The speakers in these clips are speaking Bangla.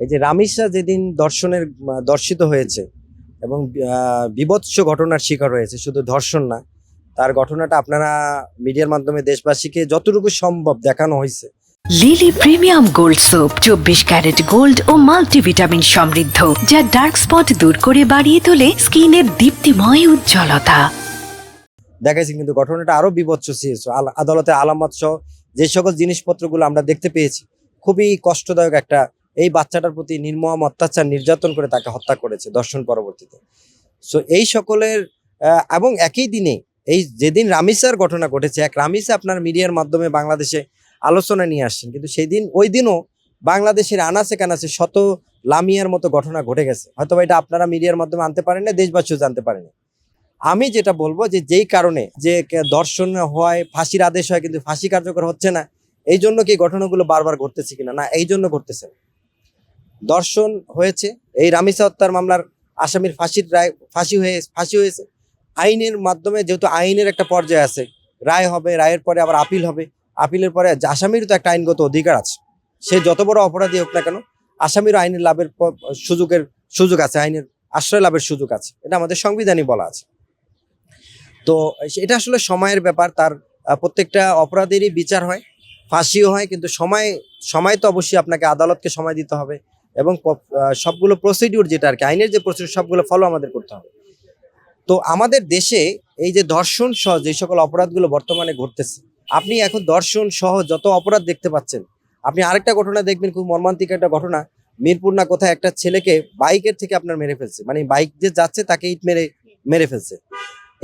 এই যে রামিসা যেদিন দর্শিত হয়েছে এবং বীভৎস ঘটনার শিকার হয়েছে, শুধু ধর্ষণ না, তার ঘটনাটা আপনারা মিডিয়ার মাধ্যমে দেশবাসীকে যতটুকু সম্ভব দেখানো হয়েছে। Lily premium gold soap 24 carat gold ও মাল্টিভিটামিন সমৃদ্ধ, যা ডার্ক স্পট দূর করে বাড়িয়ে তোলে স্কিনের দীপ্তিময় উজ্জ্বলতা। দেখাইছে কিন্তু ঘটনাটা আরো বীভৎস ছিল। আদালতে আলামত সহ যে সকল জিনিসপত্রগুলো আমরা দেখতে পেয়েছি, খুবই কষ্টদায়ক একটা, এই বাচ্চাটার প্রতি নির্মম অত্যাচার নির্যাতন করে তাকে হত্যা করেছে দর্শন পরবর্তীতে। সো এই সকলের এবং একই দিনে এই যেদিন রামিসার ঘটনা ঘটেছে, এক রামিসা আপনার মিডিয়ার মাধ্যমে বাংলাদেশে আলোচনা নিয়ে আসছেন, কিন্তু সেই দিন ওই দিনও বাংলাদেশের আনাচে কানাচে শত লামিয়ার মতো ঘটনা ঘটে গেছে। হয়তো এটা আপনারা মিডিয়ার মাধ্যমে আনতে পারেন না, দেশবাসীও জানতে পারেনি। আমি যেটা বলবো যে যেই কারণে যে ধর্ষণ হয়, ফাঁসির আদেশ হয়, কিন্তু ফাঁসি কার্যকর হচ্ছে না, এই জন্য কি ঘটনাগুলো বারবার ঘটতেছে কিনা? না, এই জন্য ঘটতেছে। ধর্ষণ হয়েছে, এই রামিসা হত্যার মামলার আসামির ফাঁসি হয়েছে। আইনের মাধ্যমে, যেহেতু আইনের একটা পর্যায়ে আছে, রায় হবে, রায়ের পরে আবার আপিল হবে, আপিলের পরে আসামির তো একটা আইনগত অধিকার আছে। সে যত বড় অপরাধী হোক না কেন, আসামিরও আইনের লাভের সুযোগ আছে, আইনের আশ্রয় লাভের সুযোগ আছে, এটা আমাদের সংবিধানই বলা আছে। তো এটা আসলে সময়ের ব্যাপার। তার প্রত্যেকটা অপরাধেরই বিচার হয়, ফাঁসিও হয়, কিন্তু সময় তো অবশ্যই আপনাকে আদালতকে সময় দিতে হবে এবং সবগুলো প্রসিডিউর যেটা আর কি, আইনের যে প্রসিডিউর সবগুলো ফলো আমাদের করতে হবে। তো আমাদের দেশে এই যে ধর্ষণ সহ যে সকল অপরাধগুলো বর্তমানে ঘটতেছে, আপনি এখন ধর্ষণ সহ যত অপরাধ দেখতে পাচ্ছেন, আপনি আরেকটা ঘটনা দেখবেন, খুব মর্মান্তিক একটা ঘটনা। মিরপুর না কোথায় একটা ছেলেকে বাইকের থেকে আপনার মেরে ফেলছে, মানে বাইক যে যাচ্ছে তাকে ইট মেরে ফেলছে।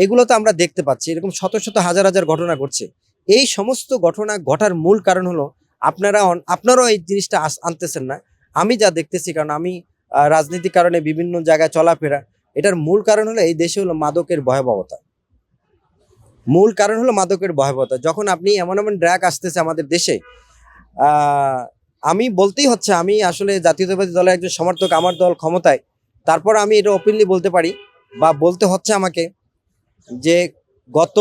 এগুলো তো আমরা দেখতে পাচ্ছি, এরকম শত শত হাজার হাজার ঘটনা ঘটছে। এই সমস্ত ঘটনা ঘটার মূল কারণ হলো আপনারাও এই জিনিসটা আনতেছেন না। আমি যা দেখতেছি, কারণ আমি রাজনীতির কারণে বিভিন্ন জায়গায় চলাফেরা, এটার মূল কারণ হলো এই দেশে হলো মাদকের ভয়াবহতা। মূল কারণ হলো মাদকের ভয়াবহতা। যখন আপনি এমন এমন ড্রাগ আসতেছে আমাদের দেশে, আমি বলতেই হচ্ছে, আমি আসলে জাতীয়তাবাদী দলের একজন সমর্থক, আমার দল ক্ষমতায়, তারপর আমি এটা ওপেনলি বলতে পারি বা বলতে হচ্ছে আমাকে, যে গত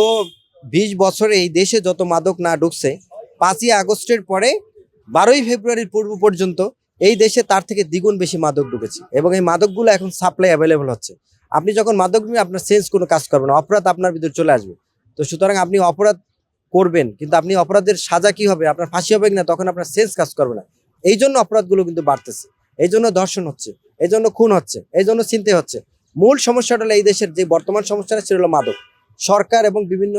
20 বছরে এই দেশে যত মাদক না ঢুকছে, 5ই আগস্টের পরে 12ই ফেব্রুয়ারির পূর্ব পর্যন্ত এই দেশে তার থেকে দ্বিগুণ বেশি মাদক ঢুকেছে, এবং এই মাদকগুলো এখন সাপ্লাই অ্যাভেলেবল হচ্ছে। আপনি যখন মাদক নিয়ে আপনার সেন্স কোনো কাজ করবে না, অপরাধ আপনার ভিতরে চলে আসবে। তো সুতরাং আপনি অপরাধ করবেন, কিন্তু আপনি অপরাধের সাজা কি হবে, আপনার ফাঁসি হবে না, তখন আপনার সেন্স কাজ করবে না। এই জন্য অপরাধগুলো কিন্তু বাড়তেছে, এই জন্য ধর্ষণ হচ্ছে, এই জন্য খুন হচ্ছে, এই জন্য ছিনতাই হচ্ছে। মূল সমস্যাটা হলো এই দেশের যে বর্তমান সমস্যাটা ছিল মাদক। সরকার এবং বিভিন্ন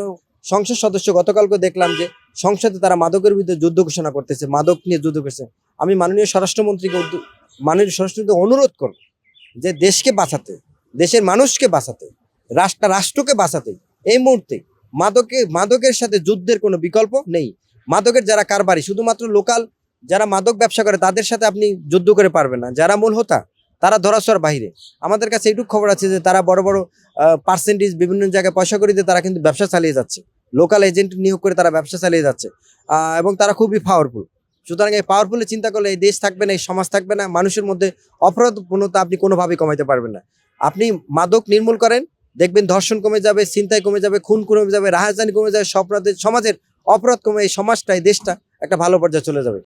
সংসদ সদস্য, গতকালকে দেখলাম যে সংসদে তারা মাদকের বিরুদ্ধে যুদ্ধ ঘোষণা করতেছে, মাদক নিয়ে যুদ্ধ করছে। আমি মাননীয় স্বরাষ্ট্রমন্ত্রীকে অনুরোধ করব যে দেশকে বাঁচাতে, দেশের মানুষকে বাঁচাতে, রাষ্ট্রকে বাঁচাতে এই মুহূর্তে মাদকের সাথে যুদ্ধের কোনো বিকল্প নেই। মাদকের যারা কারবারি, শুধুমাত্র লোকাল যারা মাদক ব্যবসা করে তাদের সাথে আপনি যুদ্ধ করে পারবেন না। যারা মূল হোতা, তারা ধরাছোঁয়ার বাইরে। আমাদের কাছে এইটুকু খবর আছে যে তারা বড় বড় পার্সেন্টেজ বিভিন্ন জায়গায় পয়সা করে দিয়ে তারা কিন্তু ব্যবসা চালিয়ে যাচ্ছে, লোকাল এজেন্ট নিয়োগ করে তারা ব্যবসা চালিয়ে যাচ্ছে, এবং তারা খুবই পাওয়ারফুল। সুতরাং এই পাওয়ারফুলে চিন্তা করলে এই দেশ থাকবে না, এই সমাজ থাকবে না, মানুষের মধ্যে অপরাধপূর্ণতা আপনি কোনোভাবেই কমাইতে পারবেন না। আপনি মাদক নির্মূল করেন, দেখবেন ধর্ষণ কমে যাবে, ছিনতাই কমে যাবে, খুন কমে যাবে, রাহাজানি কমে যাবে, সমাজের অপরাধ কমে, এই সমাজটা, এই দেশটা একটা ভালো পর্যায়ে চলে যাবে।